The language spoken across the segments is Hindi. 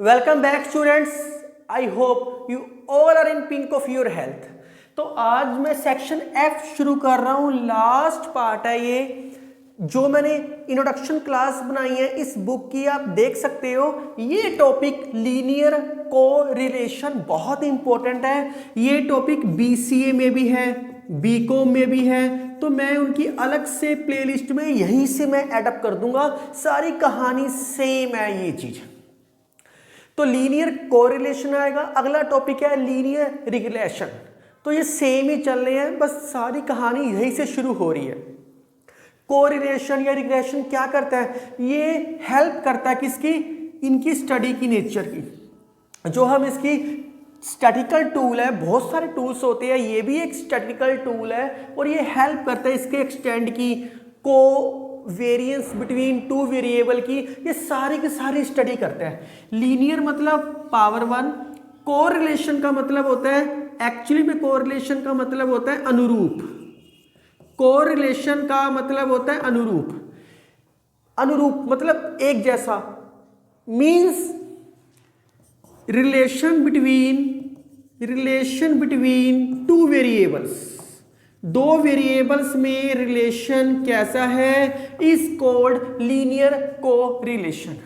Welcome back students. I hope you all are in pink of your health. तो आज मैं सेक्शन एफ शुरू कर रहा हूँ। लास्ट पार्ट है ये, जो मैंने इंट्रोडक्शन क्लास बनाई है इस बुक की, आप देख सकते हो। ये टॉपिक लीनियर कोरिलेशन बहुत इंपॉर्टेंट है। ये टॉपिक बीसीए में भी है, बीकॉम में भी है, तो मैं उनकी अलग से प्लेलिस्ट में यहीं से मैं एडअप कर दूंगा। सारी कहानी सेम है ये चीज। तो लीनियर कोरिलेशन आएगा। अगला टॉपिक है लीनियर रिग्रेशन। तो ये सेम ही चल रहे हैं, बस सारी कहानी यहीं से शुरू हो रही है। कोरिलेशन या रिग्रेशन क्या करता है? ये हेल्प करता है किसकी? इनकी स्टडी की नेचर की। जो हम इसकी स्टैटिकल टूल है, बहुत सारे टूल्स होते हैं, ये भी एक स्टैटिकल टूल है और ये हेल्प करता है इसके एक्सटेंड की, को वेरिएंस बिटवीन टू वेरिएबल की, ये सारी की सारी स्टडी करता है। लीनियर मतलब पावर वन, कोरिलेशन का मतलब होता है, एक्चुअली में कोरिलेशन का मतलब होता है अनुरूप। कोरिलेशन का मतलब होता है अनुरूप। अनुरूप मतलब एक जैसा, means relation between two variables. दो वेरिएबल्स में रिलेशन कैसा है, इज कॉल्ड लीनियर कोरिलेशन।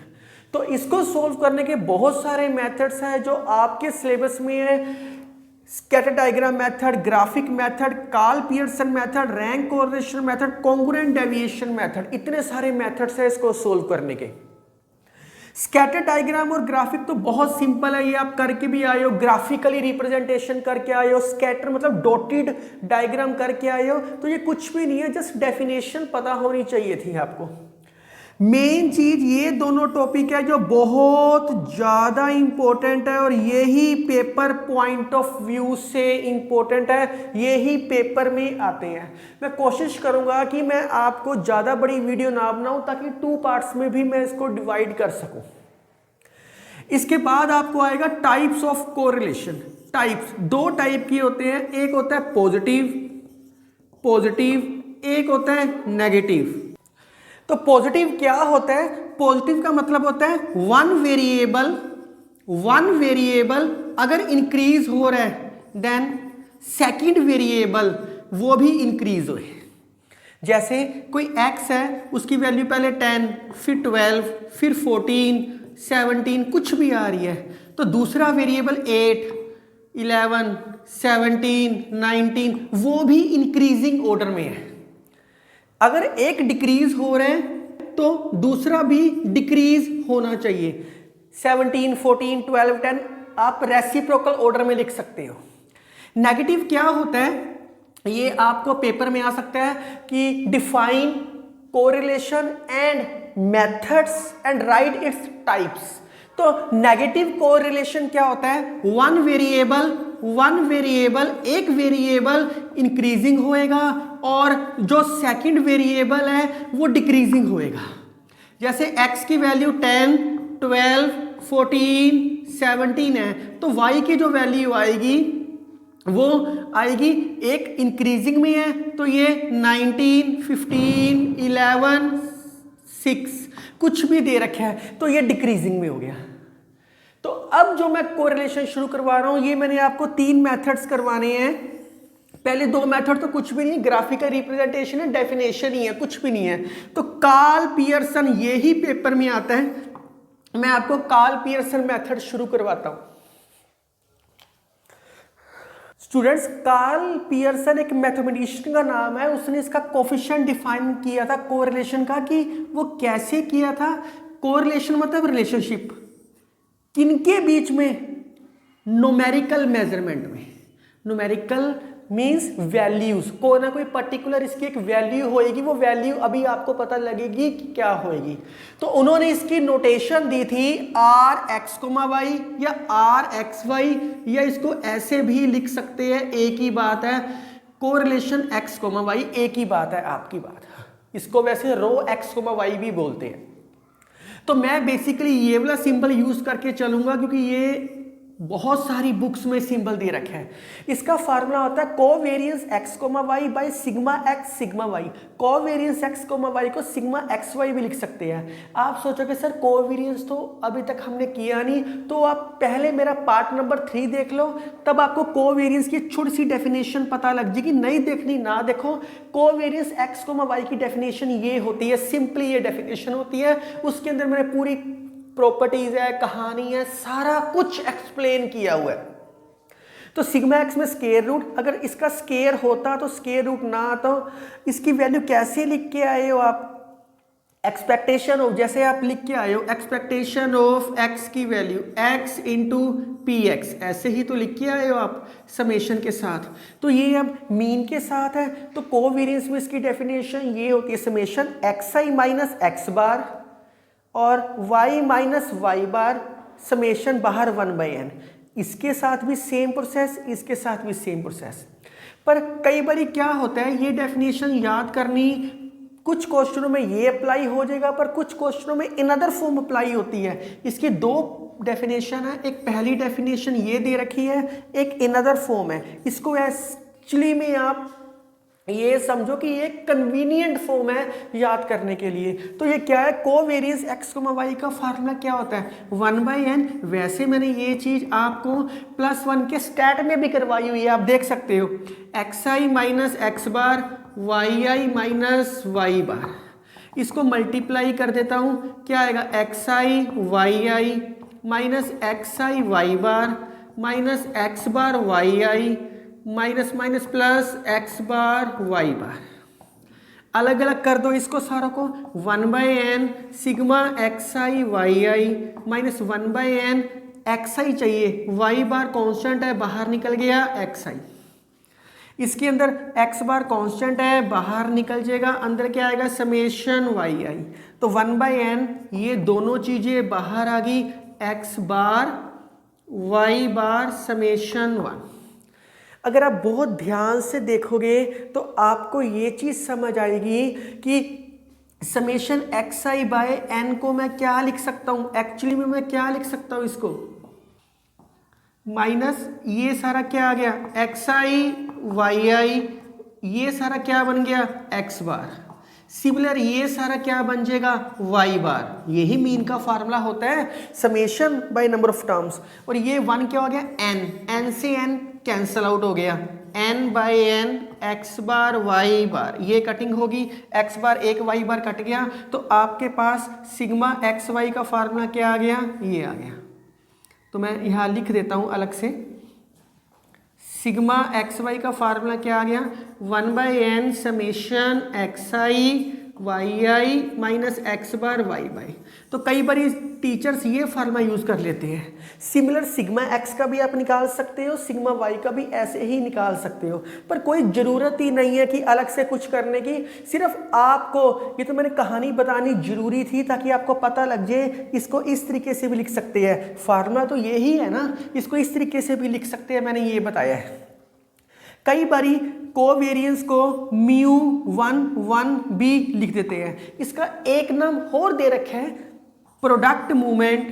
तो इसको सोल्व करने के बहुत सारे मेथड्स हैं जो आपके सिलेबस में है। Scatter diagram method, graphic method, Karl Pearson method, rank correlation method, congruent deviation method, इतने सारे मेथड्स हैं इसको सोल्व करने के। स्कैटर डायग्राम और ग्राफिक तो बहुत सिंपल है, ये आप करके भी आए हो, ग्राफिकली रिप्रेजेंटेशन करके आए हो। स्कैटर मतलब डॉटेड डायग्राम करके आए हो, तो ये कुछ भी नहीं है, जस्ट डेफिनेशन पता होनी चाहिए थी आपको। मेन चीज ये दोनों टॉपिक है जो बहुत ज्यादा इंपॉर्टेंट है और यही पेपर पॉइंट ऑफ व्यू से इंपॉर्टेंट है, यही पेपर में आते हैं। मैं कोशिश करूंगा कि मैं आपको ज्यादा बड़ी वीडियो ना बनाऊं ताकि टू पार्ट्स में भी मैं इसको डिवाइड कर सकूं। इसके बाद आपको आएगा टाइप्स ऑफ कोरिलेशन। टाइप्स दो टाइप की होते हैं, एक होता है पॉजिटिव, एक होता है नेगेटिव। तो पॉजिटिव क्या होता है? पॉजिटिव का मतलब होता है वन वेरिएबल अगर इंक्रीज हो रहा है, देन सेकंड वेरिएबल वो भी इंक्रीज हो। जैसे कोई x है, उसकी वैल्यू पहले 10, फिर 12, फिर 14, 17 कुछ भी आ रही है, तो दूसरा वेरिएबल 8, 11, 17, 19 वो भी इंक्रीजिंग ऑर्डर में है। अगर एक डिक्रीज हो रहा है तो दूसरा भी डिक्रीज होना चाहिए। 17, 14, 12, 10 आप रेसिप्रोकल ऑर्डर में लिख सकते हो। नेगेटिव क्या होता है? ये आपको पेपर में आ सकता है कि define correlation and methods and right its types. तो नेगेटिव कोरिलेशन क्या होता है? वन वेरिएबल एक वेरिएबल इंक्रीजिंग होएगा और जो सेकंड वेरिएबल है वो डिक्रीजिंग होएगा। जैसे x की वैल्यू 10, 12, 14, 17 है, तो y की जो वैल्यू आएगी वो आएगी, एक इंक्रीजिंग में है तो ये 19, 15, 11, 6 कुछ भी दे रखा है, तो ये डिक्रीजिंग में हो गया। तो अब जो मैं कोरिलेशन शुरू करवा रहा हूं, ये मैंने आपको 3 मेथड्स करवाने हैं। पहले 2 मेथड तो कुछ भी नहीं, ग्राफिकल रिप्रेजेंटेशन है, डेफिनेशन ही है, कुछ भी नहीं है। तो कार्ल पियर्सन, यही पेपर में आता है। मैं आपको कार्ल पियर्सन मेथड शुरू करवाता हूं। स्टूडेंट्स, कार्ल पियर्सन एक मैथमेटिशियन का नाम है। उसने इसका कोफिशिएंट डिफाइन किया था कोरिलेशन का, कि वो कैसे किया था। कोरिलेशन मतलब रिलेशनशिप, किनके बीच में? न्यूमेरिकल मेजरमेंट में। न्यूमेरिकल मींस वैल्यूज, कोई ना कोई पर्टिकुलर इसकी एक वैल्यू होएगी, वो वैल्यू अभी आपको पता लगेगी कि क्या होएगी। तो उन्होंने इसकी नोटेशन दी थी rx, या rxy, या इसको ऐसे भी लिख सकते हैं, एक ही बात है। कोरिलेशन x, y एक ही बात है, आपकी बात। इसको वैसे रो x, y भी बोलते हैं। तो मैं बेसिकली ये वाला सिंबल यूज करके चलूंगा क्योंकि ये बहुत सारी बुक्स में सिंबल दे रखा है। इसका फार्मूला होता है covariance x, y bye sigma x sigma y। Covariance x, y को सिग्मा xy भी लिख सकते हैं। आप सोचोगे सर कोवेरियंस तो अभी तक हमने किया नहीं, तो आप पहले मेरा पार्ट नंबर 3 देख लो, तब आपको कोवेरियंस की छोटी सी डेफिनेशन पता लग जाएगी। नहीं देखनी ना देखो। कोवेरियंस x, y की डेफिनेशन ये होती है, सिंपली ये डेफिनेशन होती है। उसके अंदर मैंने पूरी प्रॉपर्टीज है, कहानी है, सारा कुछ एक्सप्लेन किया हुआ है। तो सिग्मा एक्स में स्केयर रूट, अगर इसका स्केयर होता तो स्केयर रूट ना आता, इसकी वैल्यू कैसे लिख के आए हो आप? एक्सपेक्टेशन ऑफ, जैसे आप लिख के आए हो एक्सपेक्टेशन ऑफ एक्स की value x into P x, ऐसे ही तो लिख के आए हो आप समेशन के साथ। तो ये अब मीन के साथ है, तो कोवेरियंस में इसकी डेफिनेशन ये होती है समेशन xi माइनस एक्स बार और y माइनस वाई बार समेशन बाहर 1/n। इसके साथ भी सेम प्रोसेस, इसके साथ भी सेम प्रोसेस। पर कई बार क्या होता है, ये डेफिनेशन याद करनी, कुछ क्वेश्चनों में ये अप्लाई हो जाएगा, पर कुछ क्वेश्चनों में इन अदर फॉर्म अप्लाई होती है। इसकी दो डेफिनेशन है, एक पहली डेफिनेशन ये दे रखी है, एक इन अदर फॉर्म है। इसको एक्चुअली में आप ये समझो कि ये कन्वीनियंट फॉर्म है याद करने के लिए। तो ये क्या है, कोवेरियंस x, y का फार्मूला क्या होता है 1/n। वैसे मैंने ये चीज आपको +1 के स्टैट में भी करवाई हुई है, आप देख सकते हो। xi minus X bar, yi minus Y bar, इसको मल्टीप्लाई कर देता हूं, क्या आएगा xi yi minus xi Y bar minus X bar yi minus minus plus X bar Y bar. अलग अलग कर दो इसको सारों को, 1/n sigma xi yi minus 1/n xi चाहिए, y बार कांस्टेंट है बाहर निकल गया xi। इसके अंदर x बार कांस्टेंट है बाहर निकल जाएगा, अंदर क्या आएगा समेशन yi। तो 1/n ये दोनों चीजें बाहर आ गई, x बार y बार समेशन 1। अगर आप बहुत ध्यान से देखोगे तो आपको ये चीज समझ आएगी कि समेशन xi बाय n को मैं क्या लिख सकता हूं, एक्चुअली में मैं क्या लिख सकता हूं, इसको माइनस ये सारा क्या आ गया xi yi, ये सारा क्या बन गया x बार, सिमिलर ये सारा क्या बन जाएगा y बार। यही मीन का फार्मूला होता है summation by number of terms. और ये 1 क्या हो गया n से n कैंसल आउट हो गया, n/n x बार y बार, ये कटिंग होगी, x बार एक y बार कट गया, तो आपके पास सिग्मा xy का फार्मूला क्या आ गया, ये आ गया। तो मैं यहाँ लिख देता हूँ अलग से, सिग्मा xy का फार्मूला क्या आ गया 1/n summation xi yi minus X bar y by. तो कई बार टीचर्स ये फार्मूला यूज कर लेते हैं। सिमिलर सिग्मा x का भी आप निकाल सकते हो, सिग्मा y का भी ऐसे ही निकाल सकते हो, पर कोई ज़रूरत ही नहीं है कि अलग से कुछ करने की। सिर्फ आपको ये तो मैंने कहानी बतानी जरूरी थी ताकि आपको पता लग जाए इसको इस तरीके से भी लिख सकते हैं। फार्मूला तो यही है ना, इसको इस तरीके से भी लिख सकते हैं, मैंने ये बताया है। कई बारी कोवेरियंस को μ1 भी लिख देते हैं। इसका एक नाम और दे रखा है प्रोडक्ट मूवमेंट।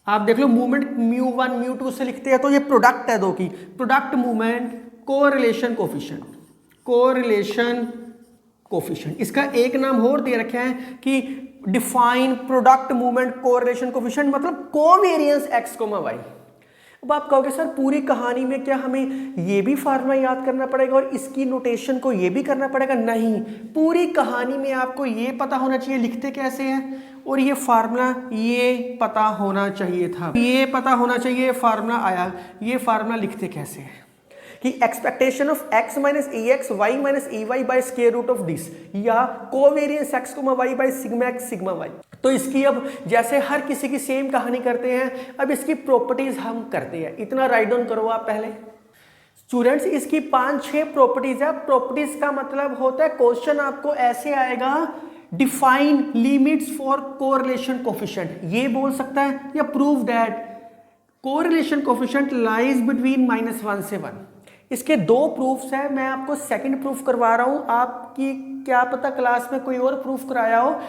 आप देख लो मूवमेंट μ1 μ2 से लिखते हैं, तो ये प्रोडक्ट है दो की, प्रोडक्ट मूवमेंट कोरिलेशन कोफिशिएंट। इसका एक नाम और दे रखा है कि define product movement correlation coefficient, मतलब कोवेरियंस x, y। अब आप कहोगे सर पूरी कहानी में क्या हमें ये भी फार्मूला याद करना पड़ेगा और इसकी नोटेशन को ये भी करना पड़ेगा? नहीं, पूरी कहानी में आपको ये पता होना चाहिए लिखते कैसे हैं, और ये फार्मूला ये पता होना चाहिए था, ये पता होना चाहिए फार्मूला आया, ये फार्मूला लिखते कैसे हैं कि expectation of x minus E X Y minus E Y by square root of this, या covariance x, y by sigma x sigma y। तो इसकी अब जैसे हर किसी की सेम कहानी करते हैं, अब इसकी प्रॉपर्टीज हम करते हैं। इतना राइट डाउन करो आप पहले स्टूडेंट्स। इसकी 5-6 प्रॉपर्टीज है। प्रॉपर्टीज का मतलब होता है क्वेश्चन आपको ऐसे आएगा, define limits for correlation coefficient, ये बोल सकता है, या prove that correlation coefficient lies between -1 से 1। इसके 2 प्रूफ्स हैं, मैं आपको सेकंड प्रूफ करवा रहा हूं, आपकी क्या पता क्लास में कोई और प्रूफ कराया हो।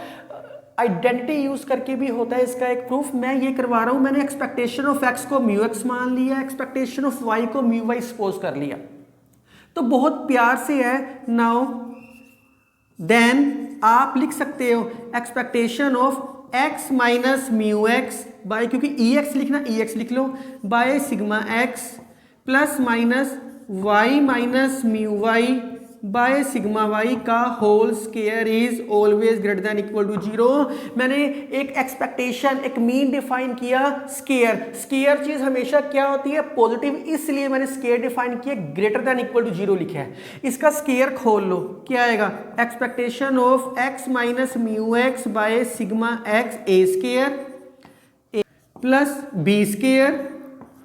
आइडेंटिटी यूज करके भी होता है इसका एक प्रूफ। मैं ये करवा रहा हूं, मैंने एक्सपेक्टेशन ऑफ एक्स को म्यू एक्स मान लिया, एक्सपेक्टेशन ऑफ वाई को म्यू वाई सपोज कर लिया, तो बहुत प्यार से है। नाउ देन आप लिख सकते हो expectation of X minus mu X by, क्योंकि ई एक्स लिखना ई एक्स लिख लो, by sigma X plus minus Y minus mu Y by sigma Y का whole square is always greater than equal to 0। मैंने एक एक्सपेक्टेशन, एक मीन डिफाइन किया, स्क्वायर। स्क्वायर चीज हमेशा क्या होती है? पॉजिटिव, इसलिए मैंने स्क्वायर डिफाइन किया, ग्रेटर देन इक्वल टू 0 लिखा है। इसका स्क्वायर खोल लो, क्या आएगा? Expectation of X minus mu X by sigma X A square plus B square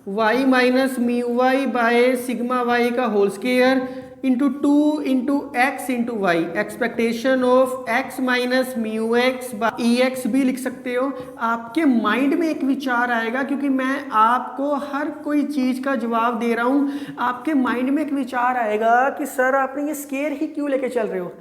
Y minus mu Y by sigma Y का whole square into 2 into X into Y. Expectation of X minus mu X by E X भी लिख सकते हो। आपके माइंड में एक विचार आएगा, क्योंकि मैं आपको हर कोई चीज का जवाब दे रहा हूं, आपके माइंड में एक विचार आएगा कि सर आपने ये स्क्वायर ही क्यों लेके चल रहे हो।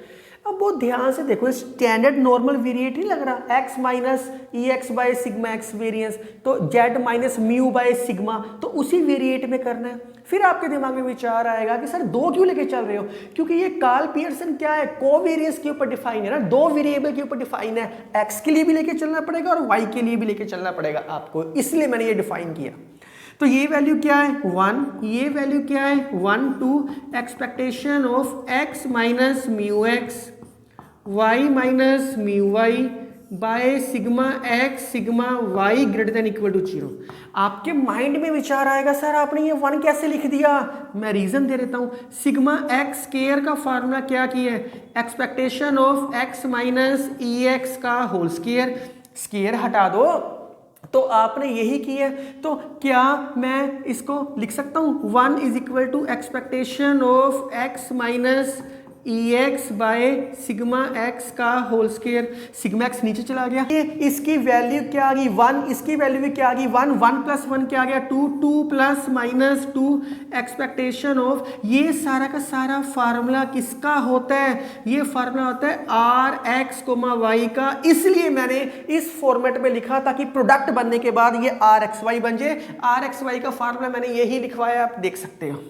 अब बहुत ध्यान से देखो, स्टैंडर्ड नॉर्मल वेरिएट नहीं लग रहा, X minus E X by sigma X variance, तो Z minus mu by sigma, तो उसी वेरिएट में करना है। फिर आपके दिमाग में विचार आएगा कि सर दो क्यों लेके चल रहे हो, क्योंकि ये कार्ल पियर्सन क्या है? कोवेरिएंस के ऊपर डिफाइन है ना, दो वेरिएबल के ऊपर डिफाइन है, एक्स के लिए भी लेके चलना पड़ेगा और वाई के लिए भी लेके चलना पड़ेगा आपको, इसलिए मैंने ये डिफाइन किया। तो ये वैल्यू क्या है? 1, ये वैल्यू क्या है? 1 2 expectation of X minus mu X Y minus mu Y by sigma X sigma Y greater than equal to 0। आपके माइंड में विचार आएगा सर आपने ये 1 कैसे लिख दिया? मैं रीजन दे देता हूं। सिग्मा एक्स स्क्वायर का फार्मूला क्या किया है? Expectation of X minus E x का होल स्क्वायर, स्क्वायर हटा दो तो आपने यही किया। तो क्या मैं इसको लिख सकता हूं? 1 is equal to expectation of X minus E X by sigma X का होल स्क्वायर। सिग्मा एक्स नीचे चला गया, इसकी वैल्यू क्या आ गई? 1, इसकी वैल्यू भी क्या आ गई? 1, 1 प्लस 1 क्या आ गया? 2, 2 प्लस माइनस 2 एक्सपेक्टेशन ऑफ, ये सारा का सारा फार्मूला किसका होता है? ये फार्मूला होता है आर एक्स कोमा वाई का, इसलिए मैंने इस फॉर्मेट में लिखा ताकि प्रोडक्ट बनने के बाद ये आर एक्स वाई बन जाए। आर एक्स वाई का फार्मूला मैंने यही लिखवाया, आप देख सकते हो।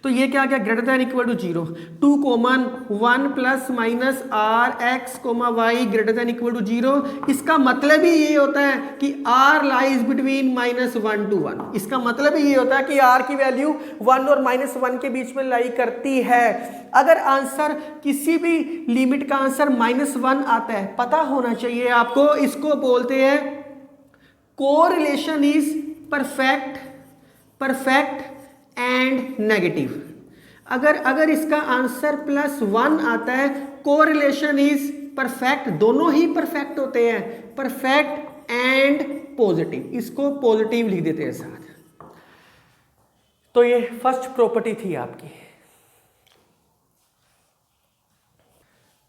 तो ये क्या आ गया? Greater than equal to 0, 2 common 1 plus minus R X comma Y greater than equal to 0। इसका मतलब ही ये होता है कि r लाइज बिटवीन -1 to 1। इसका मतलब ही ये होता है कि r की वैल्यू 1 और -1 के बीच में लाई करती है। अगर आंसर किसी भी लिमिट का आंसर -1 आता है, पता होना चाहिए आपको, इसको बोलते हैं correlation is perfect and negative. अगर इसका आंसर +1 आता है, कोरिलेशन इज परफेक्ट, दोनों ही परफेक्ट होते हैं, परफेक्ट एंड पॉजिटिव, इसको पॉजिटिव लिख देते हैं साथ। तो ये फर्स्ट प्रॉपर्टी थी आपकी।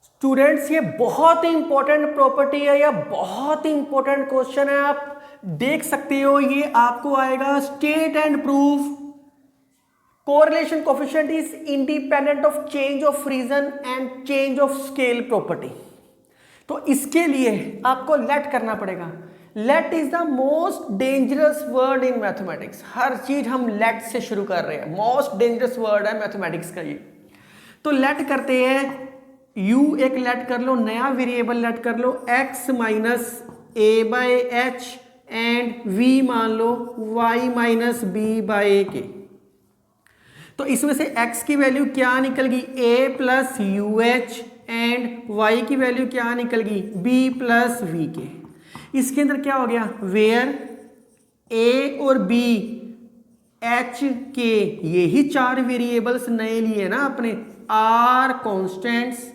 स्टूडेंट्स, ये बहुत ही इंपॉर्टेंट प्रॉपर्टी है या बहुत ही इंपॉर्टेंट क्वेश्चन है, आप देख सकते हो। ये आपको आएगा state and prove correlation coefficient is independent of change of region and change of scale property। तो इसके लिए आपको लेट करना पड़ेगा। Let is the most dangerous word in mathematics. हर चीज हम लेट से शुरू कर रहे हैं, मोस्ट डेंजरस वर्ड है मैथमेटिक्स का ये। तो लेट करते हैं, u एक लेट कर लो, नया वेरिएबल लेट कर लो, x minus a by H and v मान लो y minus b by k। तो इसमें से x की वैल्यू क्या निकल गई? a plus U H and y की वैल्यू क्या निकल गई? b प्लस वी के। इसके अंदर क्या हो गया? वेयर a और b h k, यही 4 वेरिएबल्स नए लिए ना आपने, आर कॉन्स्टेंट्स,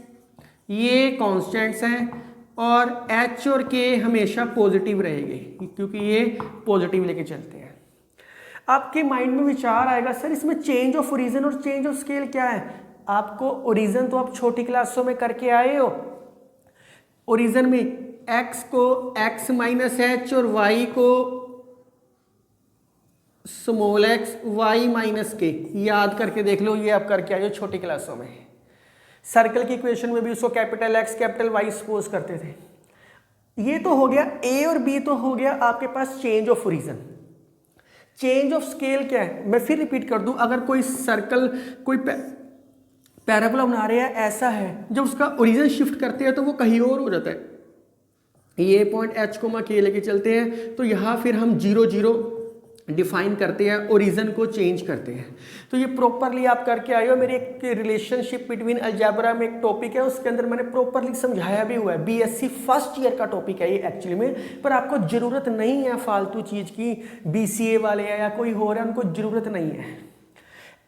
ये कॉन्स्टेंट्स हैं, और h और k हमेशा पॉजिटिव रहेंगे क्योंकि ये पॉजिटिव लेके चलते हैं। आपके माइंड में विचार आएगा सर इसमें चेंज ऑफ ओरिजिन और चेंज ऑफ स्केल क्या है? आपको ओरिजिन तो आप छोटी क्लासों में करके आए हो। ओरिजिन में x को x माइनस एच और y को स्मॉल x y माइनस के, याद करके देख लो, ये आप करके आए हो छोटी क्लासों में। सर्कल की इक्वेशन में भी उसको capital X capital Y suppose करते थे। ये तो हो गया ए और बी, तो हो गया आपके पास change of origin. Change of scale क्या है, मैं फिर रिपीट कर दूं, अगर कोई सर्कल कोई पैराबोला बना रहे हैं, ऐसा है जब उसका ओरिजिन शिफ्ट करते हैं तो वो कहीं और हो जाता है। ये पॉइंट एच कोमा के लेके चलते हैं, तो यहाँ फिर हम 0 0 डिफाइन करते हैं, ओरिजिन को चेंज करते हैं। तो ये प्रॉपरली आप करके आए हो। मेरी एक रिलेशनशिप बिटवीन अलजेब्रा में एक टॉपिक है, उसके अंदर मैंने प्रॉपरली समझाया भी हुआ है। बीएससी फर्स्ट ईयर का टॉपिक है ये एक्चुअली में, पर आपको ज़रूरत नहीं है फालतू चीज़ की। बीसीए वाले हैं या कोई हो रहा है, उनको ज़रूरत नहीं है।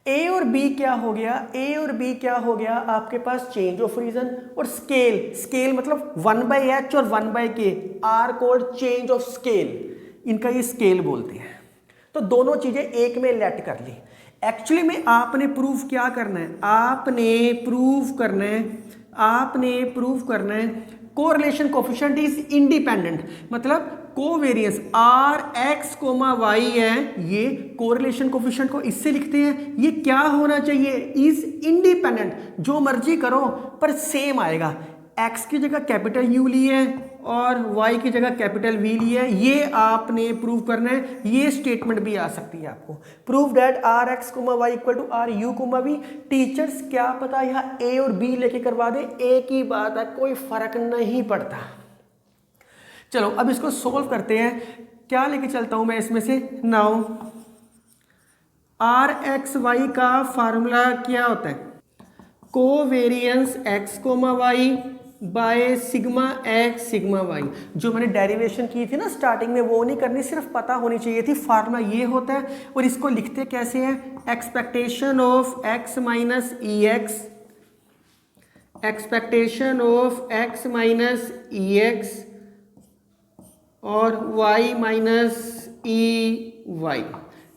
ए और बी क्या हो गया, ए और बी क्या हो गया, आपके पास चेंज ऑफ रीजन और स्केल। स्केल मतलब 1/h और 1/k are called change of scale, इनका ये स्केल बोलते हैं। तो दोनों चीजें एक में लेट कर ली। एक्चुअली में आपने प्रूव क्या करना है, आपने प्रूव करना है कोरिलेशन कोफिशिएंट इज इंडिपेंडेंट, मतलब covariance R X comma Y है, ये कोरिलेशन कोफिशिएंट को इससे लिखते हैं, ये क्या होना चाहिए, इज इंडिपेंडेंट। जो मर्जी करो पर सेम आएगा। एक्स की जगह कैपिटल यू लिए है और वाई की जगह कैपिटल वी लिया है, ये आपने प्रूव करना है। ये स्टेटमेंट भी आ सकती है आपको, prove that R X comma Y equal to R U comma V. Teachers क्या पता यहाँ ए और बी लेके करवा दे, एक ही बात है, कोई फर्क नहीं पड़ता। चलो अब इसको सोल्व करते हैं। क्या लेके चलता हूं मैं इसमें से, नाउ आर एक्स वाई का फार्मूला क्या होता है, covariance X comma Y by sigma X sigma Y. जो मैंने डेरिवेशन की थी ना स्टार्टिंग में, वो नहीं करनी, सिर्फ पता होनी चाहिए थी। फार्मूला ये होता है और इसको लिखते कैसे हैं, expectation of X minus E x, expectation of X minus E X और y माइनस ई वाई।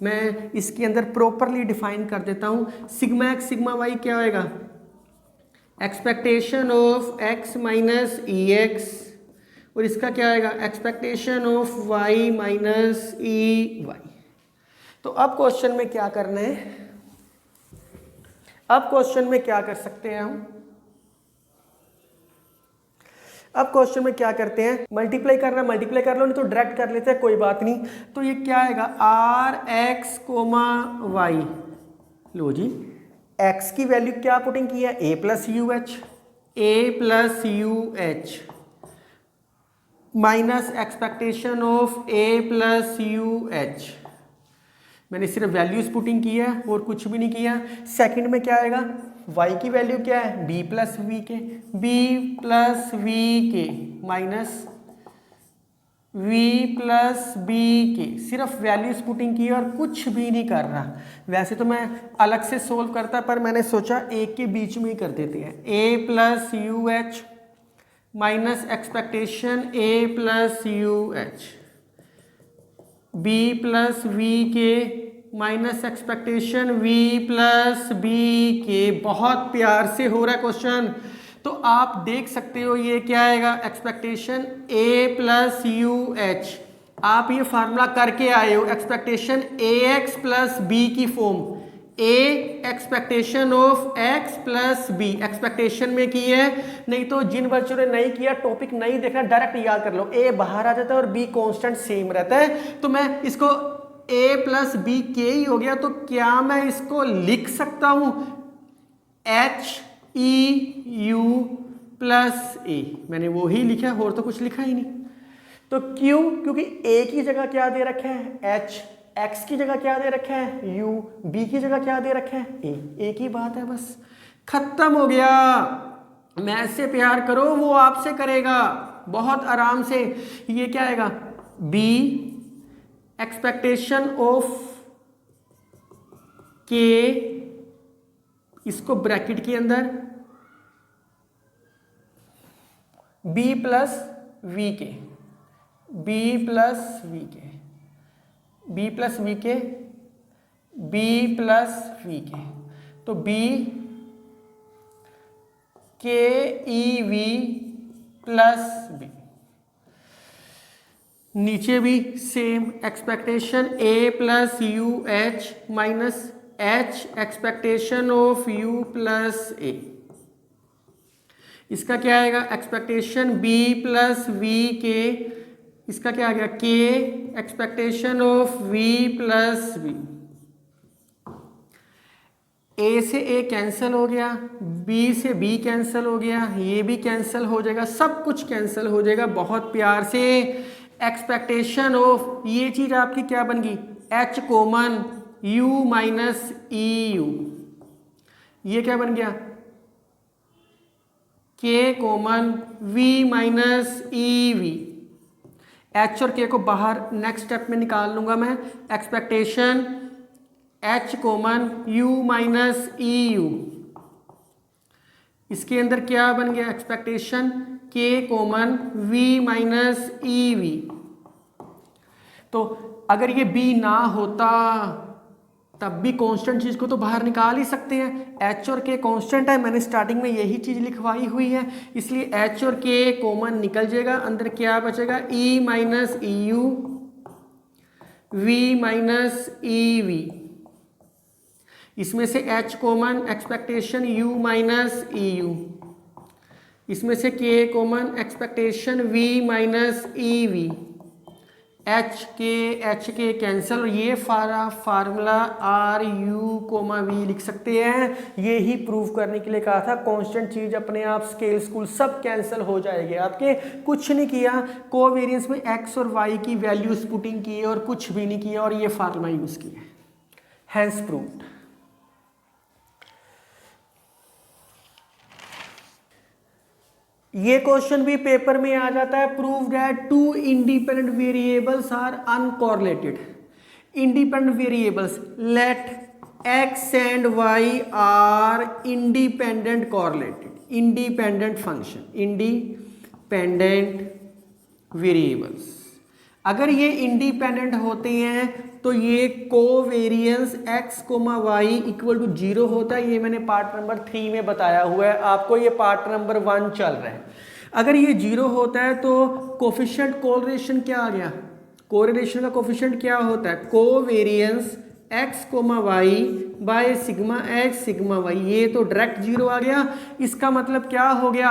मैं इसके अंदर प्रॉपरली डिफाइन कर देता हूं। सिग्मा एक्स सिग्मा वाई क्या होएगा, expectation of x minus E X, और इसका क्या आएगा, expectation of y minus E Y. तो अब क्वेश्चन में क्या करना है, अब क्वेश्चन में क्या कर सकते हैं हम, अब क्वेश्चन में क्या करते हैं, मल्टीप्लाई करना, मल्टीप्लाई कर लो, नहीं तो डायरेक्ट कर लेते हैं, कोई बात नहीं। तो ये क्या आएगा, आर एक्स कोमा वाई, लो जी x की वैल्यू क्या पुटिंग की है, a plus U H minus expectation of a plus U H. मैंने सिर्फ वैल्यूज पुटिंग की है और कुछ भी नहीं किया। सेकंड में क्या आएगा, y की वैल्यू क्या है, b plus V K minus v plus B के, सिर्फ वैल्यूज पुटिंग की और कुछ भी नहीं कर रहा। वैसे तो मैं अलग से सोल्व करता, पर मैंने सोचा एक के बीच में ही कर देते हैं। a plus U H minus expectation a plus U H, b plus V K minus expectation v plus B K. बहुत प्यार से हो रहा है क्वेश्चन, तो आप देख सकते हो ये क्या आएगा, expectation a plus U H. आप ये फार्मूला करके आए हो, एक्सपेक्टेशन ए एक्स प्लस बी की form, a expectation of x plus b expectation में की है। नहीं तो जिन बच्चों ने नहीं किया, टॉपिक नहीं देखना, डायरेक्ट याद कर लो, a बाहर आ जाता है और b कांस्टेंट सेम रहता है। तो मैं इसको a प्लस बी के ही हो गया, तो क्या मैं इसको लिख सकता हूं h ई यू प्लस ए, मैंने वो ही लिखा और तो कुछ लिखा ही नहीं। तो क्यों, क्योंकि a की जगह क्या दे रखा है h, x की जगह क्या दे रखा है u, b की जगह क्या दे रखा है a। एक ही बात है, बस खत्म हो गया। मैं से प्यार करो, वो आपसे करेगा बहुत आराम से। ये क्या आएगा, b एक्सपेक्टेशन ऑफ k, इसको ब्रैकेट के अंदर b प्लस वी के, b प्लस वी के, b प्लस वी के, b प्लस वी के, तो b के ई वी प्लस बी। नीचे भी same, expectation a plus U H minus h expectation of u plus a। इसका क्या आएगा एक्सपेक्टेशन बी प्लस वी के, इसका क्या आ गया के expectation of V plus V. A से ए कैंसिल हो गया, बी से बी कैंसिल हो गया, ये भी कैंसिल हो जाएगा, सब कुछ कैंसिल हो जाएगा बहुत प्यार से। एक्सपेक्टेशन ऑफ ये चीज आपकी क्या बन गई H common U minus E U, ये क्या बन गया K common V minus E V. H और के को बाहर नेक्स्ट स्टेप में निकाल लूंगा मैं। Expectation H common U minus E U, इसके अंदर क्या बन गया expectation K common V minus E V. तो अगर ये बी ना होता तब भी कांस्टेंट चीज को तो बाहर निकाल ही सकते हैं। एच और के कांस्टेंट है, मैंने स्टार्टिंग में यही चीज लिखवाई हुई है, इसलिए एच और के कॉमन निकल जाएगा, अंदर क्या बचेगा E minus E U V minus E V. इसमें से h common expectation u minus E U, इसमें से k common expectation v minus E V. h के कैंसिल, और ये formula R U comma V लिख सकते हैं। ये ही प्रूव करने के लिए कहा था कांस्टेंट चीज अपने आप स्केल स्कूल सब कैंसिल हो जाएगी आपके। कुछ नहीं किया, कोवेरिएंस में x और y की वैल्यूज पुटिंग की और कुछ भी नहीं किया और ये फार्मूला यूज किया, हैंस प्रूव्ड। ये क्वेश्चन भी पेपर में आ जाता है। Prove that two independent variables are uncorrelated. Independent variables let x and y are independent correlated. Independent function, independent variables अगर ये इंडिपेंडेंट होते हैं तो ये covariance x comma Y equal to 0 होता है। ये मैंने पार्ट नंबर 3 में बताया हुआ है आपको, ये पार्ट नंबर 1 चल रहा है। अगर ये 0 होता है तो कोफिशिएंट कोरिलेशन क्या आ गया, कोरिलेशन का कोफिशिएंट क्या होता है covariance x comma Y by sigma x sigma Y, ये तो डायरेक्ट 0 आ गया। इसका मतलब क्या हो गया,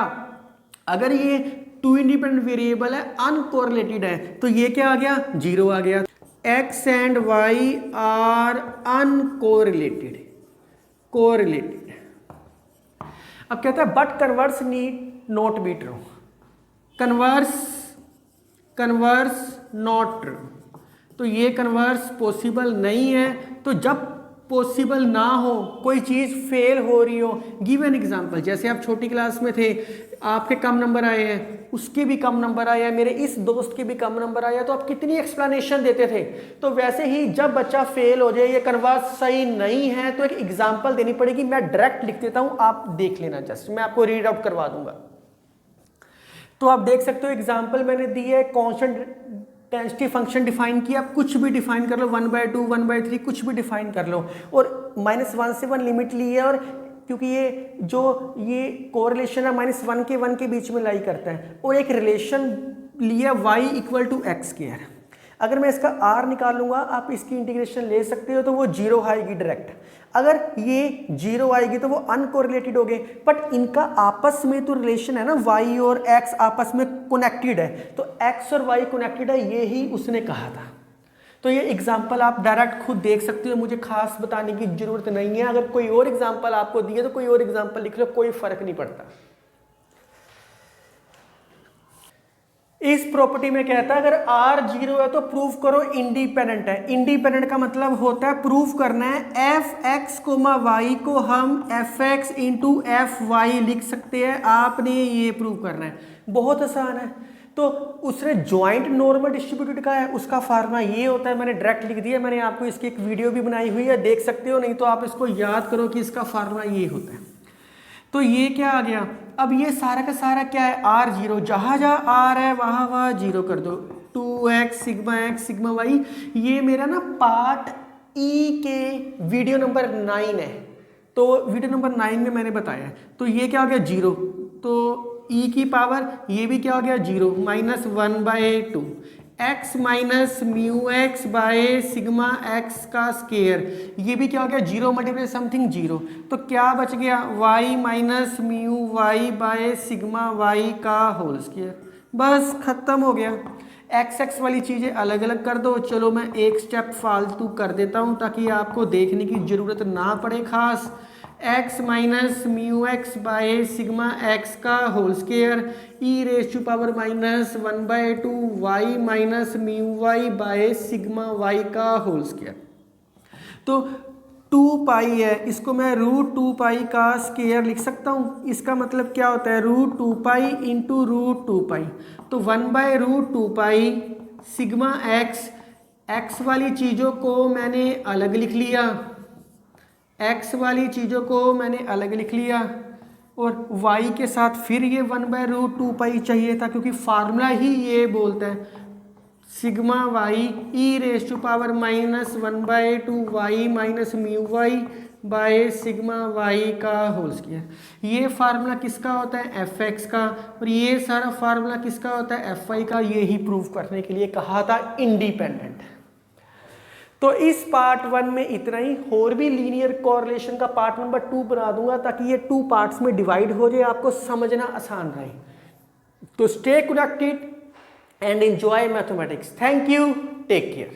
अगर ये टू इंडिपेंडेंट वेरिएबल है अनकोरिलेटेड है तो ये क्या आ गया 0 आ गया। x and y are uncorrelated, correlated. अब कहता है but converse need not be true, converse not true, तो ये कन्वर्स पॉसिबल नहीं है। तो जब पॉसिबल ना हो, कोई चीज़ फेल हो रही हो, गिव एन एग्जाम्पल। जैसे आप छोटी क्लास में थे, आपके कम नंबर आए हैं, उसके भी कम नंबर आए हैं, मेरे इस दोस्त के भी कम नंबर आया, तो आप कितनी एक्सप्लेनेशन देते थे। तो वैसे ही जब बच्चा फेल हो जाए, ये कन्वर्स सही नहीं है, तो एक एग्जाम्पल देनी पड़ेगी। मैं डायरेक्ट लिख देता हूँ, आप देख लेना, जस्ट मैं आपको रीड आउट करवा दूंगा। तो आप देख सकते हो एग्जाम्पल मैंने दी है, कांस्टेंट डेंसिटी फंक्शन डिफाइन किया, आप कुछ भी डिफाइन कर लो, 1/2 1/3 कुछ भी डिफाइन कर लो, और -1 से 1 लिमिट ली है। और क्योंकि ये कोरिलेशन है -1 के 1 के बीच में लाई करता है, और एक रिलेशन लिया y equal to X square. अगर मैं इसका r निकाल लूंगा, आप इसकी इंटीग्रेशन ले सकते हो, तो वो 0 आएगी डायरेक्ट। अगर ये 0 आएगी तो वो अनकोरिलेटेड हो गए, बट इनका आपस में तो रिलेशन है ना, y और x आपस में कनेक्टेड है, तो x और y कनेक्टेड है, ये ही उसने कहा था। तो ये एग्जाम्पल आप डायरेक्ट खुद देख सकते हो, मुझे खास बताने की जरूरत नहीं है। अगर कोई और एग्जाम्पल आपको दिए तो कोई और एग्जाम्पल लिख लो, कोई फर्क नहीं पड़ता। इस प्रॉपर्टी में कहता है अगर r 0 है तो प्रूव करो इंडिपेंडेंट है। इंडिपेंडेंट का मतलब होता है प्रूव करना है एफ एक्स कोमा वाई को हम F X into F Y लिख सकते हैं, आपने ये प्रूव करना है। बहुत आसान है। तो उसने ज्वाइंट नॉर्मल डिस्ट्रीब्यूटेड का है, उसका फार्मूला ये होता है, मैंने डायरेक्ट लिख दिया। मैंने आपको इसकी एक वीडियो भी बनाई हुई है, देख सकते हो, नहीं तो आप इसको याद करो कि इसका फार्मूला ये होता है। तो ये क्या आ गया, अब ये सारा का सारा क्या है r0, जहाँ जहाँ r है वहाँ वहाँ 0 कर दो, 2x सिग्मा वाई। ये मेरा ना पार्ट ई के वीडियो नंबर 9 है, तो वीडियो नंबर 9 में मैंने बताया है। तो ये क्या हो गया 0, तो e की पावर ये भी क्या हो गया 0 -1/2 x minus mu X by sigma X का स्केयर, ये भी क्या हो गया, जीरो मल्टीप्लाई समथिंग जीरो, तो क्या बच गया, Y minus mu Y by sigma Y का होल स्केयर। बस खत्म हो गया। एक्स एक्स वाली चीज़ें अलग अलग कर दो। चलो मैं एक स्टेप फालतू कर देता हूँ ताकि आपको देखने की ज़रूरत ना पड़े खास। X minus mu X by sigma X का whole square E raise to power minus 1/2 Y minus mu Y by sigma Y का होल स्केयर। तो 2 पाई है, इसको मैं √2 पाई का स्केयर लिख सकता हूँ। इसका मतलब क्या होता है, √2 पाई इंटू √2 पाई, तो 1/√2 पाई सिग्मा एक्स। एक्स वाली चीज़ों को मैंने अलग लिख लिया, एक्स वाली चीज़ों को मैंने अलग लिख लिया, और y के साथ फिर ये 1/√2 पाई चाहिए था, क्योंकि फार्मूला ही ये बोलता है sigma Y E raise to power minus 1/2 Y minus mu Y by sigma Y का होल स्क्वायर। ये फार्मूला किसका होता है, एफ एक्स का, और ये सारा फार्मूला किसका होता है, एफ वाई का। ये ही प्रूव करने के लिए कहा था इंडिपेंडेंट। तो इस पार्ट 1 में इतना ही। और भी लीनियर कोरिलेशन का पार्ट नंबर 2 बना दूंगा ताकि ये 2 पार्ट्स में डिवाइड हो जाए, आपको समझना आसान रहे। तो stay connected and enjoy mathematics. Thank you. Take care.